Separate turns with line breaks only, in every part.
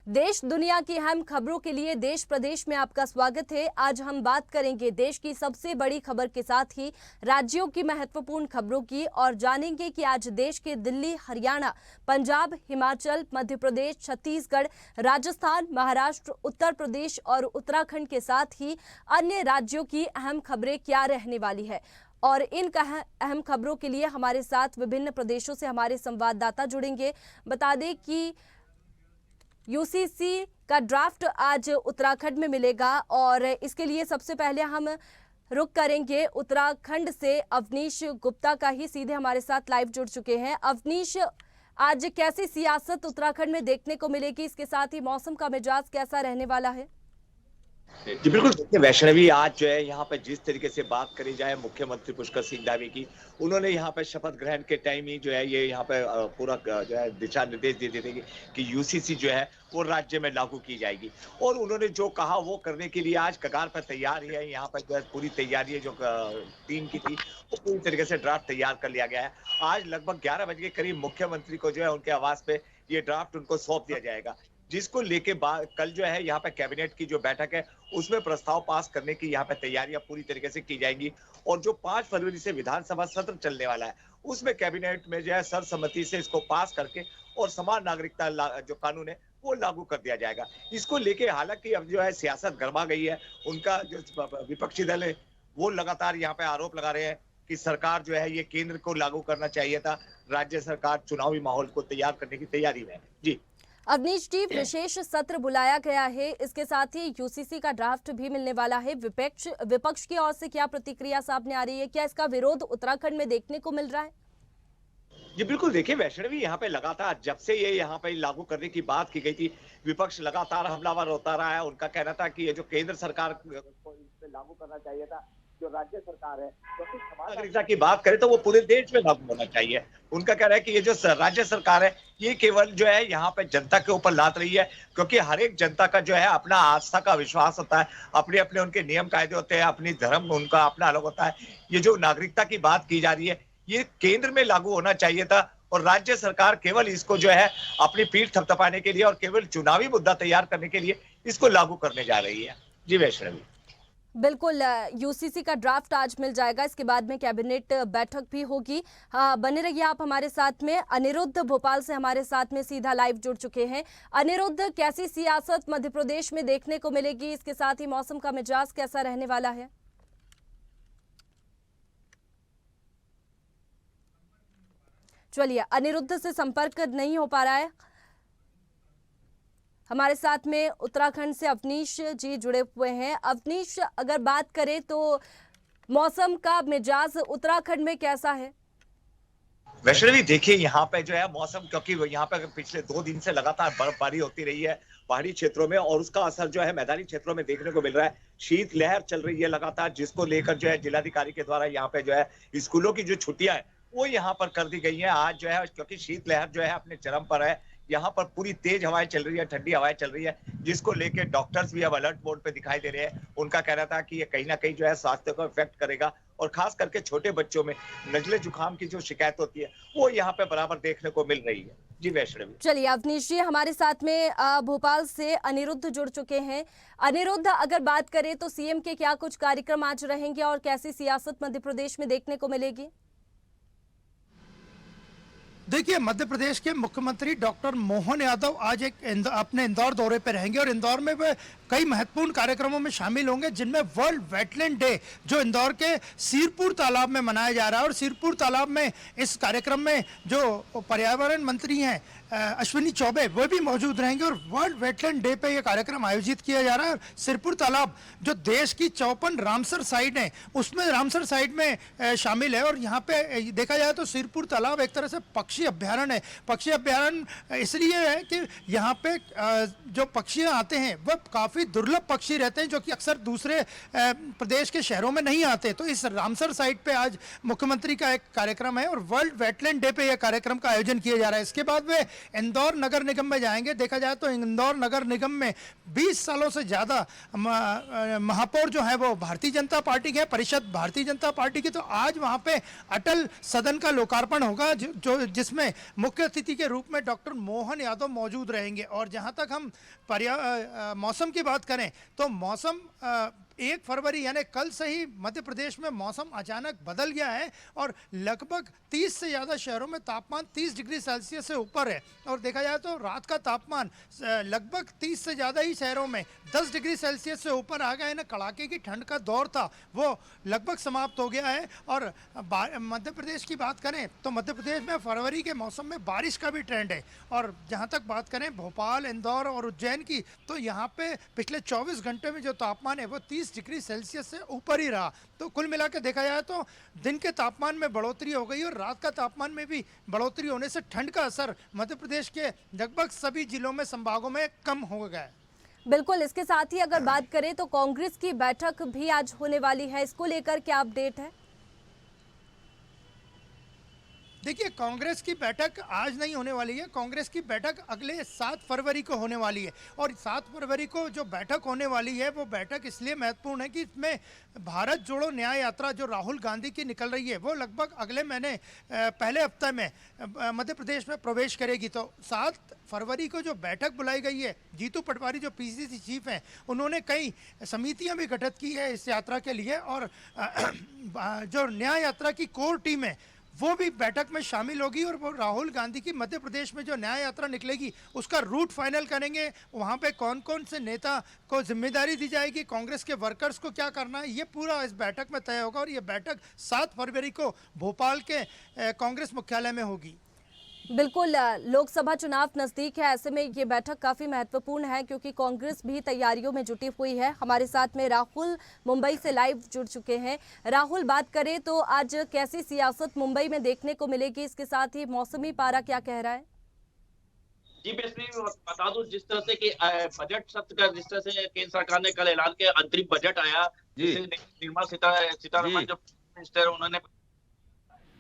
देश दुनिया की अहम खबरों के लिए देश प्रदेश में आपका स्वागत है। आज हम बात करेंगे देश की सबसे बड़ी खबर के साथ ही राज्यों की महत्वपूर्ण खबरों की और जानेंगे कि आज देश के दिल्ली, हरियाणा, पंजाब, हिमाचल, मध्य प्रदेश, छत्तीसगढ़, राजस्थान, महाराष्ट्र, उत्तर प्रदेश और उत्तराखंड के साथ ही अन्य राज्यों की अहम खबरें क्या रहने वाली है। और इन अहम खबरों के लिए हमारे साथ विभिन्न प्रदेशों से हमारे संवाददाता जुड़ेंगे। बता दें कि यूसीसी का ड्राफ्ट आज उत्तराखंड में मिलेगा और इसके लिए सबसे पहले हम रुक करेंगे उत्तराखंड से। अवनीश गुप्ता का ही सीधे हमारे साथ लाइव जुड़ चुके हैं। अवनीश, आज कैसी सियासत उत्तराखंड में देखने को मिलेगी, इसके साथ ही मौसम का मिजाज कैसा रहने वाला है?
जी बिल्कुल, देखिए वैष्णवी, आज जो है यहाँ पे जिस तरीके से बात करी जाए मुख्यमंत्री पुष्कर सिंह धामी की, उन्होंने यहाँ पे शपथ ग्रहण के टाइम ही जो है ये यहाँ पे पूरा जो है दिशा निर्देश दे दिए थे कि यूसीसी जो है वो राज्य में लागू की जाएगी। और उन्होंने जो कहा वो करने के लिए आज कगार पर तैयार है। यहाँ पर जो है पूरी तैयारी है, जो टीम की थी वो पूरी तरीके से ड्राफ्ट तैयार कर लिया गया है। आज लगभग 11 बजे के करीब मुख्यमंत्री को जो है उनके आवास पे ये ड्राफ्ट उनको सौंप दिया जाएगा, जिसको लेके कल जो है यहाँ पे कैबिनेट की जो बैठक है उसमें प्रस्ताव पास करने की यहाँ पे तैयारियां पूरी तरीके से की जाएंगी। और जो 5 फरवरी से विधानसभा सत्र चलने वाला है उसमें कैबिनेट में जो है सर्वसम्मति से इसको पास करके और समान नागरिकता जो कानून है वो लागू कर दिया जाएगा। इसको लेके हालांकि अब जो है सियासत गरमा गई है। उनका जो विपक्षी दल है वो लगातार यहाँ पे आरोप लगा रहे हैं कि सरकार जो है ये केंद्र को लागू करना चाहिए था, राज्य सरकार चुनावी माहौल को तैयार करने की तैयारी में है। जी
अवनीश जी, विशेष सत्र बुलाया गया है, इसके साथ ही यूसीसी का ड्राफ्ट भी मिलने वाला है। विपक्ष की ओर से क्या प्रतिक्रिया सामने आ रही है? क्या इसका विरोध उत्तराखंड में देखने को मिल रहा है?
जी बिल्कुल, देखिए वैष्णवी, यहाँ पे लगातार जब से ये यहाँ पे लागू करने की बात की गई थी, विपक्ष लगातार हमलावर होता रहा है। उनका कहना था कि ये जो केंद्र सरकार को इस पे लागू करना चाहिए था, जो राज्य सरकार है, क्योंकि समान नागरिकता की बात करें तो वो पूरे देश में लागू होना चाहिए। उनका कहना है कि ये जो राज्य सरकार है ये केवल जो है यहाँ पे जनता के ऊपर लाद रही है, क्योंकि हर एक जनता का जो है अपना आस्था का विश्वास होता है, अपने अपने उनके नियम कायदे होते हैं, अपनी धर्म उनका अपना अलग होता है। ये जो नागरिकता की बात की जा रही है ये केंद्र में लागू होना चाहिए था और राज्य सरकार केवल इसको जो है अपनी पीठ थपथपाने के लिए और केवल चुनावी मुद्दा तैयार करने के लिए इसको लागू करने जा रही है। जी वैष्णवी,
बिल्कुल, यूसीसी का ड्राफ्ट आज मिल जाएगा, इसके बाद में कैबिनेट बैठक भी होगी। बने रहिए आप हमारे साथ में। अनिरुद्ध भोपाल से हमारे साथ में सीधा लाइव जुड़ चुके हैं। अनिरुद्ध, कैसी सियासत मध्य प्रदेश में देखने को मिलेगी, इसके साथ ही मौसम का मिजाज कैसा रहने वाला है? चलिए, अनिरुद्ध से संपर्क नहीं हो पा रहा है। हमारे साथ में उत्तराखंड से अवनीश जी जुड़े हुए हैं। अवनीश, अगर बात करें तो मौसम का मिजाज उत्तराखंड में कैसा है?
वैष्णवी, देखिए यहाँ पे जो है मौसम, क्योंकि यहाँ पे पिछले 2 दिन से लगातार बर्फबारी होती रही है पहाड़ी क्षेत्रों में और उसका असर जो है मैदानी क्षेत्रों में देखने को मिल रहा है। शीत लहर चल रही है लगातार, जिसको लेकर जो है जिलाधिकारी के द्वारा यहाँ पे जो है स्कूलों की जो छुट्टियां है वो यहाँ पर कर दी गई है आज जो है, क्योंकि शीत लहर जो है अपने चरम पर है। यहाँ पर पूरी तेज हवाएं चल रही है, ठंडी हवाएं चल रही है, जिसको लेके डॉक्टर्स भी अब अलर्ट मोड पे दिखाई दे रहे हैं। उनका कहना था कि ये कहीं ना कहीं जो है स्वास्थ्य को इफेक्ट करेगा और खास करके छोटे बच्चों में नजले जुकाम की जो शिकायत होती है वो यहाँ पे बराबर देखने को मिल रही है। जी वैष्णवी,
चलिए अवनीश जी, हमारे साथ में भोपाल से अनिरुद्ध जुड़ चुके हैं। अनिरुद्ध, अगर बात करें तो सीएम के क्या कुछ कार्यक्रम आज रहेंगे और कैसी सियासत मध्य प्रदेश में देखने को मिलेगी?
देखिए, मध्य प्रदेश के मुख्यमंत्री डॉक्टर मोहन यादव आज अपने इंदौर दौरे पर रहेंगे और इंदौर में वे कई महत्वपूर्ण कार्यक्रमों में शामिल होंगे, जिनमें वर्ल्ड वेटलैंड डे जो इंदौर के सिरपुर तालाब में मनाया जा रहा है। और सिरपुर तालाब में इस कार्यक्रम में जो पर्यावरण मंत्री हैं अश्विनी चौबे वो भी मौजूद रहेंगे और वर्ल्ड वेटलैंड डे पे ये कार्यक्रम आयोजित किया जा रहा है। सिरपुर तालाब जो देश की 54 रामसर साइट है उसमें रामसर साइट में शामिल है और यहाँ पे देखा जाए तो सिरपुर तालाब एक तरह से पक्षी अभ्यारण्य है। पक्षी अभ्यारण्य इसलिए है कि यहाँ पे जो पक्षी आते हैं वह काफ़ी दुर्लभ पक्षी रहते हैं, जो कि अक्सर दूसरे प्रदेश के शहरों में नहीं आते। तो इस रामसर साइट पे आज मुख्यमंत्री का एक कार्यक्रम है और वर्ल्ड वेटलैंड डे पे यह कार्यक्रम का आयोजन किया जा रहा है। इसके बाद वे इंदौर नगर निगम में जाएंगे। देखा जाए तो इंदौर नगर निगम में 20 सालों से ज़्यादा महापौर जो है वो भारतीय जनता पार्टी के, परिषद भारतीय जनता पार्टी की। तो आज वहाँ पे अटल सदन का लोकार्पण होगा जो जिसमें मुख्य अतिथि के रूप में डॉक्टर मोहन यादव मौजूद रहेंगे। और जहाँ तक हम मौसम की बात करें तो मौसम 1 फरवरी यानी कल से ही मध्य प्रदेश में मौसम अचानक बदल गया है और लगभग 30 से ज़्यादा शहरों में तापमान 30 डिग्री सेल्सियस से ऊपर है। और देखा जाए तो रात का तापमान लगभग 30 से ज़्यादा ही शहरों में 10 डिग्री सेल्सियस से ऊपर आ गया है। ना कड़ाके की ठंड का दौर था वो लगभग समाप्त हो गया है। और मध्य प्रदेश की बात करें तो मध्य प्रदेश में फरवरी के मौसम में बारिश का भी ट्रेंड है। और जहाँ तक बात करें भोपाल, इंदौर और उज्जैन की, तो यहाँ पे पिछले 24 घंटे में जो तापमान है वो 30 डिग्री सेल्सियस से ऊपर ही रहा। तो कुल मिलाकर देखा जाए तो दिन के तापमान में बढ़ोतरी हो गई और रात का तापमान में भी बढ़ोतरी होने से ठंड का असर मध्य प्रदेश के लगभग सभी जिलों में, संभागों में कम हो गया है।
बिल्कुल, इसके साथ ही अगर बात करें तो कांग्रेस की बैठक भी आज होने वाली है, इसको लेकर क्या अपडेट है?
देखिए, कांग्रेस की बैठक आज नहीं होने वाली है। कांग्रेस की बैठक अगले 7 फरवरी को होने वाली है। और 7 फरवरी को जो बैठक होने वाली है वो बैठक इसलिए महत्वपूर्ण है कि इसमें भारत जोड़ो न्याय यात्रा जो राहुल गांधी की निकल रही है वो लगभग अगले महीने पहले हफ्ते में मध्य प्रदेश में प्रवेश करेगी। तो 7 फरवरी को जो बैठक बुलाई गई है, जीतू पटवारी जो पीसीसी चीफ हैं उन्होंने कई समितियां भी गठित की है इस यात्रा के लिए। और जो न्याय यात्रा की कोर टीम है वो भी बैठक में शामिल होगी और वो राहुल गांधी की मध्य प्रदेश में जो न्याय यात्रा निकलेगी उसका रूट फाइनल करेंगे। वहाँ पे कौन कौन से नेता को जिम्मेदारी दी जाएगी, कांग्रेस के वर्कर्स को क्या करना है, ये पूरा इस बैठक में तय होगा। और ये बैठक 7 फरवरी को भोपाल के कांग्रेस मुख्यालय में होगी।
बिल्कुल, लोकसभा चुनाव नजदीक है, ऐसे में ये बैठक काफी महत्वपूर्ण है क्योंकि कांग्रेस भी तैयारियों में जुटी हुई है। हमारे साथ में राहुल मुंबई से लाइव जुड़ चुके हैं। राहुल, बात करें तो आज कैसी सियासत मुंबई में देखने को मिलेगी, इसके साथ ही मौसमी पारा क्या कह रहा है?
जी, मैं इसमें बता दूं जिस तरह से कि बजट सत्र का जिस तरह से केंद्र सरकार ने कल ऐलान किया, अंतरिम बजट आया, जिसे निर्मला सीतारमण जो मिनिस्टर उन्होंने,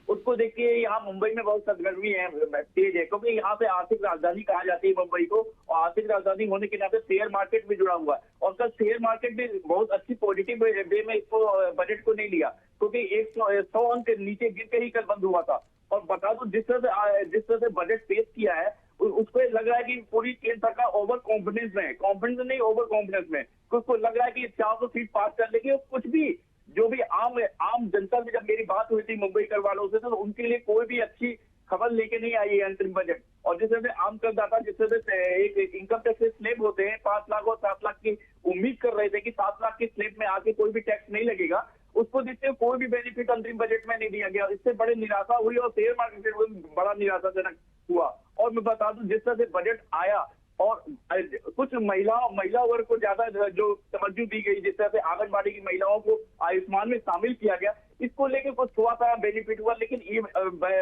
उसको देखिए यहाँ मुंबई में बहुत सरगर्मी है, तेज है, क्योंकि यहाँ पे आर्थिक राजधानी कहा जाती है मुंबई को। और आर्थिक राजधानी होने के नाते शेयर मार्केट भी जुड़ा हुआ है। और कल शेयर मार्केट भी बहुत अच्छी पॉजिटिव वे में इसको बजट को नहीं लिया, क्योंकि 100 अंक नीचे गिर के ही कल बंद हुआ था। और बता दूं जिस तरह से बजट पेश किया है उसको लग रहा है कि पूरी केंद्र सरकार ओवर कॉन्फिडेंस में है, कॉन्फिडेंस नहीं ओवर कॉन्फिडेंस में, उसको लग रहा है कि 400 सीट पास कर लेगी। और कुछ भी जो भी आम जनता से जब मेरी बात हुई थी मुंबई कर वालों से, तो उनके लिए कोई भी अच्छी खबर लेके नहीं आई है अंतरिम बजट। और जिस तरह से आम करदाता, जिस तरह से एक इनकम टैक्स के स्लैब होते हैं 5 लाख और 7 लाख की उम्मीद कर रहे थे कि 7 लाख के स्लैब में आके कोई भी टैक्स नहीं लगेगा, उसको देखते हुए कोई भी बेनिफिट अंतरिम बजट में नहीं दिया गया। इससे बड़ी निराशा हुई और शेयर मार्केट में बड़ा निराशाजनक हुआ। और मैं बता दूं जिस तरह से बजट आया और कुछ महिला वर्ग को ज्यादा जो तवज्जो दी गई, जिस तरह से आंगनबाड़ी की महिलाओं को आयुष्मान में शामिल किया गया, इसको लेकर कुछ थोड़ा सा बेनिफिट हुआ। लेकिन ये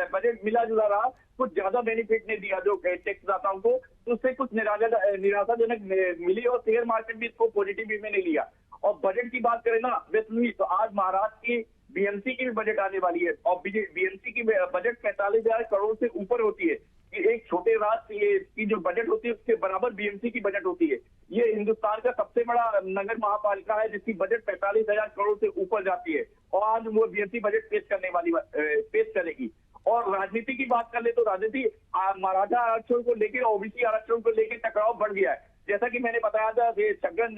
बजट मिला जुला रहा, कुछ ज्यादा बेनिफिट नहीं दिया जो टैक्स दाताओं को, तो उससे कुछ निराशाजनक मिली। और शेयर मार्केट भी इसको पॉजिटिव वे में नहीं लिया। और बजट की बात करें ना वैष्णवी, तो आज महाराष्ट्र की बीएमसी की भी बजट आने वाली है। और बीएमसी की बजट 45,000 करोड़ से ऊपर होती है। एक छोटे राज्य की जो बजट होती है उसके बराबर बीएमसी की बजट होती है। ये हिंदुस्तान का सबसे बड़ा नगर महापालिका है जिसकी बजट 45,000 करोड़ से ऊपर जाती है। और आज वो बीएमसी बजट पेश करेगी। और राजनीति की बात कर ले तो राजनीति मराठा आरक्षण को लेकर, ओबीसी आरक्षण को लेकर टकराव बढ़ गया है। जैसा कि मैंने बताया था छगन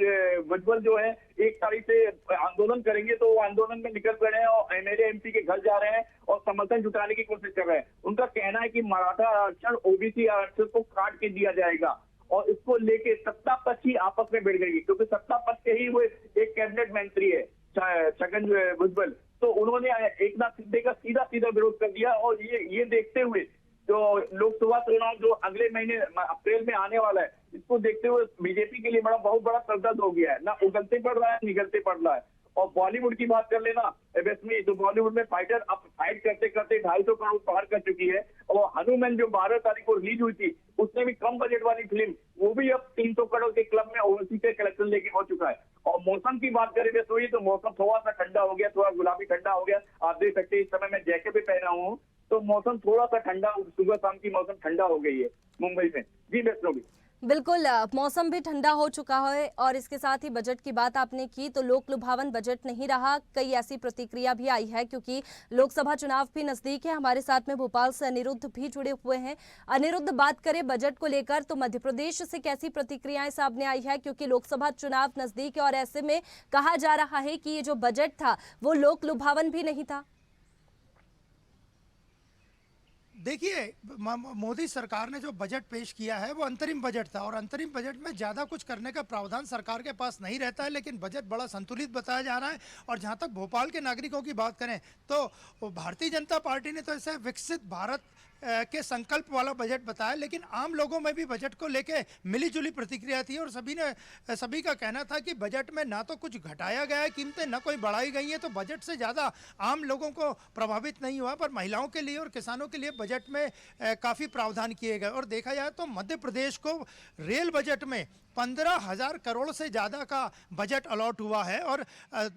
भुजबल जो है 1 तारीख से आंदोलन करेंगे, तो वो आंदोलन में निकल रहे हैं और एमएलए एमपी के घर जा रहे हैं और समर्थन जुटाने की कोशिश कर रहे हैं। उनका कहना है कि मराठा आरक्षण ओबीसी आरक्षण को काट के दिया जाएगा। और इसको लेके सत्ता पक्ष ही आपस में भिड़ गई, क्योंकि सत्ता पक्ष के ही वो एक कैबिनेट मंत्री है छगन भुजबल। तो उन्होंने एकनाथ शिंदे का सीधा विरोध कर दिया। और ये देखते हुए जो लोकसभा चुनाव जो अगले महीने अप्रैल में आने वाला है, इसको देखते हुए बीजेपी के लिए बहुत बड़ा सरदर्द हो गया है। ना उगलते पड़ रहा है, निगलते पड़ रहा है। और बॉलीवुड की बात कर लेना वैष्णवी, तो बॉलीवुड में फाइटर अब फाइट करते करते 250 करोड़ पार कर चुकी है। और हनुमान जो 12 तारीख को रिलीज हुई थी, उसने भी कम बजट वाली फिल्म, वो भी अब 300 करोड़ के क्लब में ओवरसी के कलेक्शन लेके हो चुका है। और मौसम की बात करें वैष्णवी, तो मौसम थोड़ा सा ठंडा हो गया, थोड़ा गुलाबी ठंडा हो गया। आप देख सकते हैं इस समय मैं जैकेट भी पहना हूँ,
तो मौसम थोड़ा सा ठंडा, सुबह शाम की मौसम ठंडा हो गई है मुंबई में। जी वैष्णवी।
बिल्कुल मौसम भी ठंडा हो चुका है और इसके साथ ही बजट की बात आपने की तो लोक लुभावन बजट नहीं रहा। कई ऐसी प्रतिक्रिया भी आई है क्योंकि लोकसभा चुनाव भी नजदीक है। हमारे साथ में भोपाल से अनिरुद्ध भी जुड़े हुए हैं। अनिरुद्ध, बात करें बजट को लेकर तो मध्य प्रदेश से कैसी प्रतिक्रियाएं सामने आई है, क्योंकि लोकसभा चुनाव नजदीक है और ऐसे में कहा जा रहा है कि ये जो बजट था वो लोक लुभावन भी नहीं था।
देखिए, मोदी सरकार ने जो बजट पेश किया है वो अंतरिम बजट था और अंतरिम बजट में ज़्यादा कुछ करने का प्रावधान सरकार के पास नहीं रहता है, लेकिन बजट बड़ा संतुलित बताया जा रहा है। और जहां तक भोपाल के नागरिकों की बात करें तो भारतीय जनता पार्टी ने तो इसे विकसित भारत के संकल्प वाला बजट बताया, लेकिन आम लोगों में भी बजट को लेके मिलीजुली प्रतिक्रिया थी और सभी का कहना था कि बजट में ना तो कुछ घटाया गया है कीमतें, ना कोई बढ़ाई गई है, तो बजट से ज़्यादा आम लोगों को प्रभावित नहीं हुआ। पर महिलाओं के लिए और किसानों के लिए बजट में काफ़ी प्रावधान किए गए। और देखा जाए तो मध्य प्रदेश को रेल बजट में 15,000 करोड़ से ज़्यादा का बजट अलॉट हुआ है और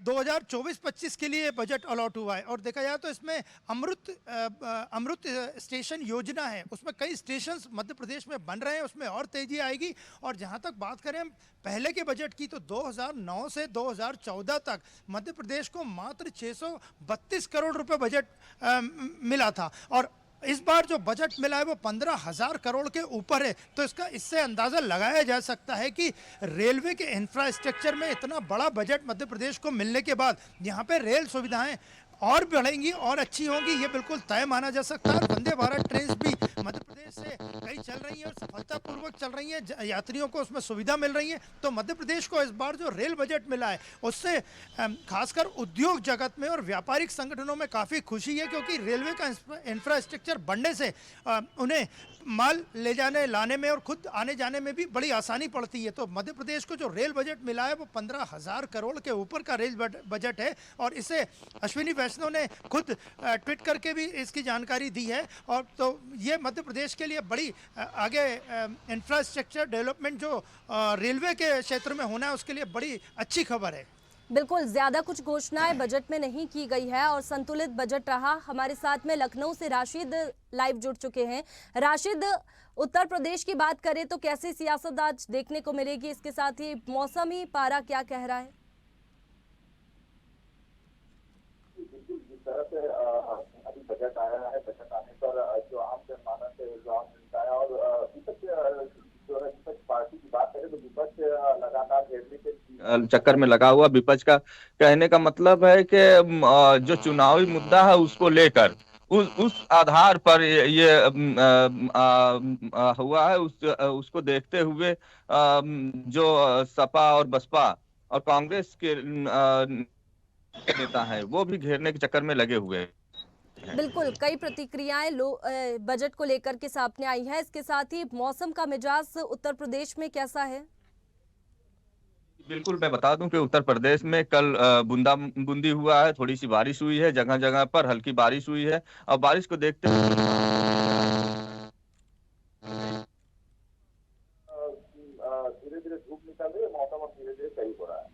2024-25 के लिए बजट अलॉट हुआ है। और देखा जाए तो इसमें अमृत स्टेशन योजना है, उसमें कई स्टेशन मध्य प्रदेश में बन रहे हैं, उसमें और तेज़ी आएगी। और जहां तक बात करें पहले के बजट की तो 2009 से 2014 तक मध्य प्रदेश को मात्र 632 करोड़ रुपए बजट मिला था और इस बार जो बजट मिला है वो 15,000 करोड़ के ऊपर है। तो इससे अंदाज़ा लगाया जा सकता है कि रेलवे के इंफ्रास्ट्रक्चर में इतना बड़ा बजट मध्य प्रदेश को मिलने के बाद यहाँ पे रेल सुविधाएं और बढ़ेंगी और अच्छी होंगी, ये बिल्कुल तय माना जा सकता है। वंदे भारत ट्रेन भी मध्य प्रदेश से कई चल रही हैं और सफलतापूर्वक चल रही हैं, यात्रियों को उसमें सुविधा मिल रही है। तो मध्य प्रदेश को इस बार जो रेल बजट मिला है उससे खासकर उद्योग जगत में और व्यापारिक संगठनों में काफ़ी खुशी है, क्योंकि रेलवे का इंफ्रास्ट्रक्चर बढ़ने से उन्हें माल ले जाने लाने में और खुद आने जाने में भी बड़ी आसानी पड़ती है। तो मध्य प्रदेश को जो रेल बजट मिला है वो 15,000 करोड़ के ऊपर का रेल बजट है और इसे अश्विनी वैष्णव ने खुद ट्वीट करके भी इसकी जानकारी दी है। और तो ये मध्य प्रदेश के लिए बड़ी आगे इंफ्रास्ट्रक्चर डेवलपमेंट जो रेलवे के क्षेत्र में होना है उसके लिए बड़ी अच्छी खबर है।
बिल्कुल, ज्यादा कुछ घोषणाएं बजट में नहीं की गई है और संतुलित बजट रहा। हमारे साथ में लखनऊ से राशिद लाइव जुड़ चुके हैं। राशिद, उत्तर प्रदेश की बात करें तो कैसी सियासत आज देखने को मिलेगी, इसके साथ ही मौसमी पारा क्या कह रहा है?
जिस तरह से अभी बजट आया है, बजट आने पर जो आम जनमानस है लाभ मिलता है और विपक्ष जो है विपक्ष पार्टी की बात करें तो विपक्ष लगातार घेरने के
चक्कर में लगा हुआ। विपक्ष का कहने का मतलब है कि जो चुनावी मुद्दा है उसको लेकर उस आधार पर ये हुआ है। उसको देखते हुए जो सपा और बसपा और कांग्रेस के नेता हैं वो भी घेरने के चक्कर में लगे हुए हैं।
बिल्कुल, कई प्रतिक्रियाएं बजट को लेकर के सामने आई है। इसके साथ ही मौसम का मिजाज उत्तर प्रदेश में कैसा है?
बिल्कुल, मैं बता दूं कि उत्तर प्रदेश में कल बूंदी हुआ है, थोड़ी सी बारिश हुई है, जगह जगह पर हल्की बारिश हुई है और बारिश को देखते हुए
धीरे धीरे धूप निकल रही है, मौसम अब धीरे धीरे सही हो रहा है।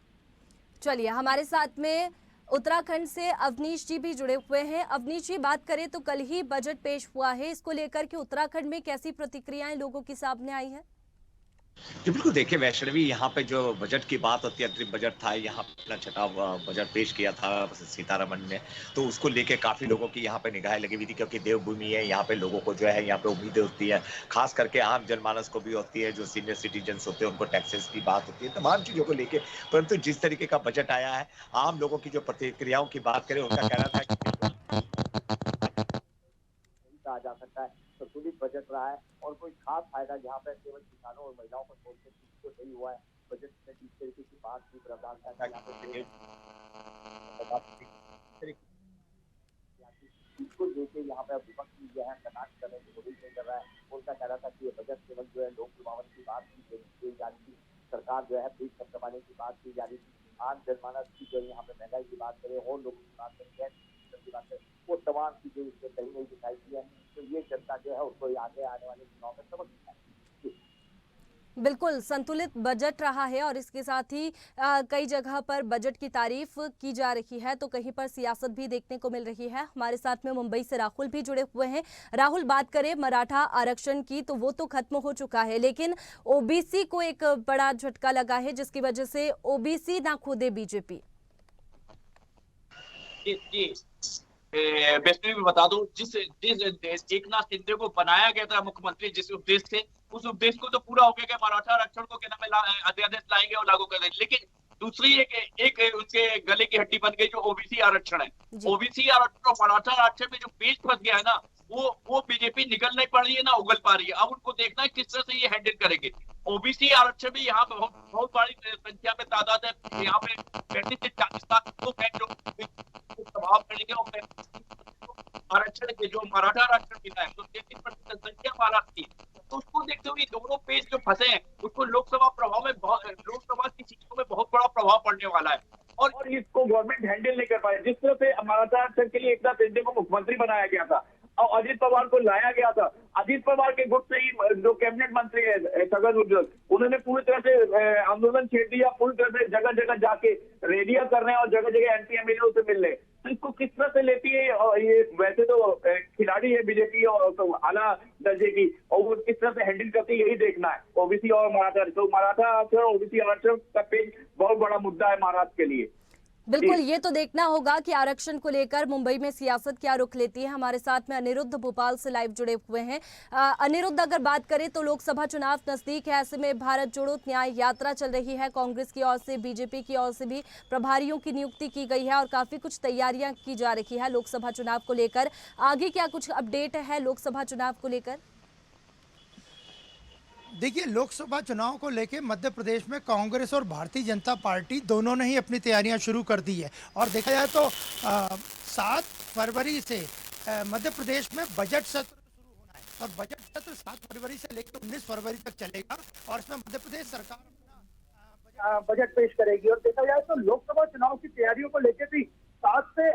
चलिए, हमारे साथ में उत्तराखंड से अवनीश जी भी जुड़े हुए हैं। अवनीश जी, बात करें तो कल ही बजट पेश हुआ है, इसको लेकर के उत्तराखंड में कैसी प्रतिक्रियाएं लोगों के सामने आई है?
जी बिल्कुल, देखिए वैष्णवी, यहाँ पे जो बजट की बात होती है, अंतरिम बजट था, यहाँ पे अपना छठा बजट पेश किया था सीतारमण ने, तो उसको लेके काफी लोगों की यहाँ पे निगाहें लगी हुई थी, क्योंकि देवभूमि है, यहाँ पे लोगों को जो है यहाँ पे उम्मीदें होती है, खास करके आम जनमानस को भी होती है, जो सीनियर सिटीजन होते हैं उनको टैक्सेस की बात होती है, तमाम चीजों को लेके। परंतु जिस तरीके का बजट आया है, आम लोगों की जो प्रतिक्रियाओं की बात करें, उनका कहना था कि
कहा जा सकता है संतुलित बजट रहा है और कोई खास फायदा यहाँ पे केवल किसानों और महिलाओं को छोड़कर किसी को नहीं हुआ है। बजट में जिस तरीके की बात की प्रावधान इसको लेके यहाँ पे विपक्ष जो है कटाक्ष करने की कोशिश नहीं कर रहा है। उनका कहना था कि ये बजट केवल जो है लोक लुभावन की बात की जा रही थी, सरकार जो है फ्रीज कम करवाने की बात की जा रही थी, आम जनमानस की जो यहाँ पे महंगाई की बात करें और लोगों की बात करें, गैस की बात करें, वो तमाम चीजें इसमें कहीं नहीं दिखाई दी है। तो ये जनता जो है उसको आगे आने वाले चुनाव में समझ सकता है।
बिल्कुल संतुलित बजट रहा है और इसके साथ ही कई जगह पर बजट की तारीफ की जा रही है, तो कहीं पर सियासत भी देखने को मिल रही है। हमारे साथ में मुंबई से राहुल भी जुड़े हुए हैं। राहुल, बात करें मराठा आरक्षण की तो वो तो खत्म हो चुका है, लेकिन ओबीसी को एक बड़ा झटका लगा है जिसकी वजह से ओबीसी ना कूदे बीजेपी।
जी वैष्णवी भी बता दूं, जिस जिस एकनाथ शिंदे को बनाया गया था मुख्यमंत्री, जिस उद्देश्य से, उस उद्देश्य को तो पूरा हो गया कि मराठा आरक्षण को क्या नाम है अध्यादेश लाएंगे और लागू कर देंगे, लेकिन दूसरी एक उनके गले की हड्डी बन गई जो ओबीसी आरक्षण है। ओबीसी आरक्षण और मराठा आरक्षण में जो पेच फंस गया है ना, वो बीजेपी निकल नहीं पा रही है ना उगल पा रही है। अब उनको देखना है किस तरह से ये हैंडल करेंगे। ओबीसी आरक्षण भी यहाँ पे बहुत बड़ी संख्या में तादाद है, यहाँ पे 35 से 40 लाख लोग हैं जो प्रभाव पड़ेंगे। और आरक्षण के जो मराठा आरक्षण मिला है तो 33% संख्या महाराष्ट्र की, तो उसको देखते हुए दोनों पेज जो फंसे हैं उसको लोकसभा की सीटों में बहुत बड़ा प्रभाव पड़ने वाला है और इसको गवर्नमेंट हैंडल नहीं कर पाए। जिस तरह से मराठा आरक्षण के लिए एकनाथ शिंदे को मुख्यमंत्री बनाया गया था और अजीत पवार को लाया गया था, अजीत पवार के गुट से ही जो कैबिनेट मंत्री है छगन भुजबल, उन्होंने पूरी तरह से आंदोलन छेड़ दिया, पूरी तरह से जगह जगह जाके रैलियां कर रहे हैं और जगह जगह एमपी एमएलए से मिल रहे हैं। तो इसको किस तरह से लेती है, और ये वैसे तो खिलाड़ी है बीजेपी और तो आला दर्जे की, और वो किस तरह से हैंडल करती है यही देखना है। ओबीसी और मराठा, तो मराठा आरक्षण और ओबीसी आरक्षण का पेज बहुत बड़ा मुद्दा है महाराष्ट्र के लिए।
बिल्कुल, ये तो देखना होगा कि आरक्षण को लेकर मुंबई में सियासत क्या रुख लेती है। हमारे साथ में अनिरुद्ध भोपाल से लाइव जुड़े हुए हैं। अनिरुद्ध, अगर बात करें तो लोकसभा चुनाव नजदीक है, ऐसे में भारत जोड़ो न्याय यात्रा चल रही है, कांग्रेस की ओर से, बीजेपी की ओर से भी प्रभारियों की नियुक्ति की गई है और काफी कुछ तैयारियां की जा रही है लोकसभा चुनाव को लेकर। आगे क्या कुछ अपडेट है लोकसभा चुनाव को लेकर?
देखिए, लोकसभा चुनाव को लेकर मध्य प्रदेश में कांग्रेस और भारतीय जनता पार्टी दोनों ने ही अपनी तैयारियां शुरू कर दी है और देखा जाए तो 7 फरवरी से मध्य प्रदेश में बजट सत्र शुरू होना है और बजट सत्र 7 फरवरी से लेकर 19 फरवरी तक चलेगा और इसमें मध्य प्रदेश सरकार अपना
बजट पेश करेगी। और देखा जाए तो लोकसभा चुनाव की तैयारियों को लेकर भी 7 से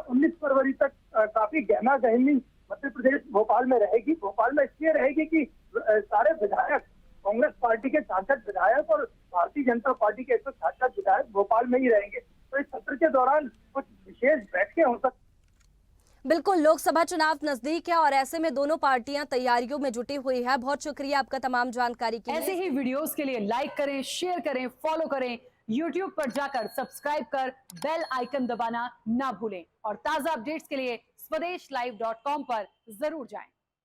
19 फरवरी तक काफी गहमा गहमी मध्य प्रदेश भोपाल में रहेगी। भोपाल में इसलिए रहेगी कि सारे विधायक, कांग्रेस पार्टी के 66 विधायक और भारतीय जनता पार्टी के 166 विधायक भोपाल में ही रहेंगे। तो इस सत्र के दौरान कुछ विशेष बैठकें हो सकती।
बिल्कुल, लोकसभा चुनाव नजदीक है और ऐसे में दोनों पार्टियां तैयारियों में जुटी हुई है। बहुत शुक्रिया आपका तमाम जानकारी के लिए।
ऐसे ही वीडियोस के लिए लाइक करें, शेयर करें, फॉलो करें, YouTube पर जाकर सब्सक्राइब कर बेल आइकन दबाना ना भूलें और ताजा अपडेट्स के लिए swedeshlive.com पर जरूर जाएं।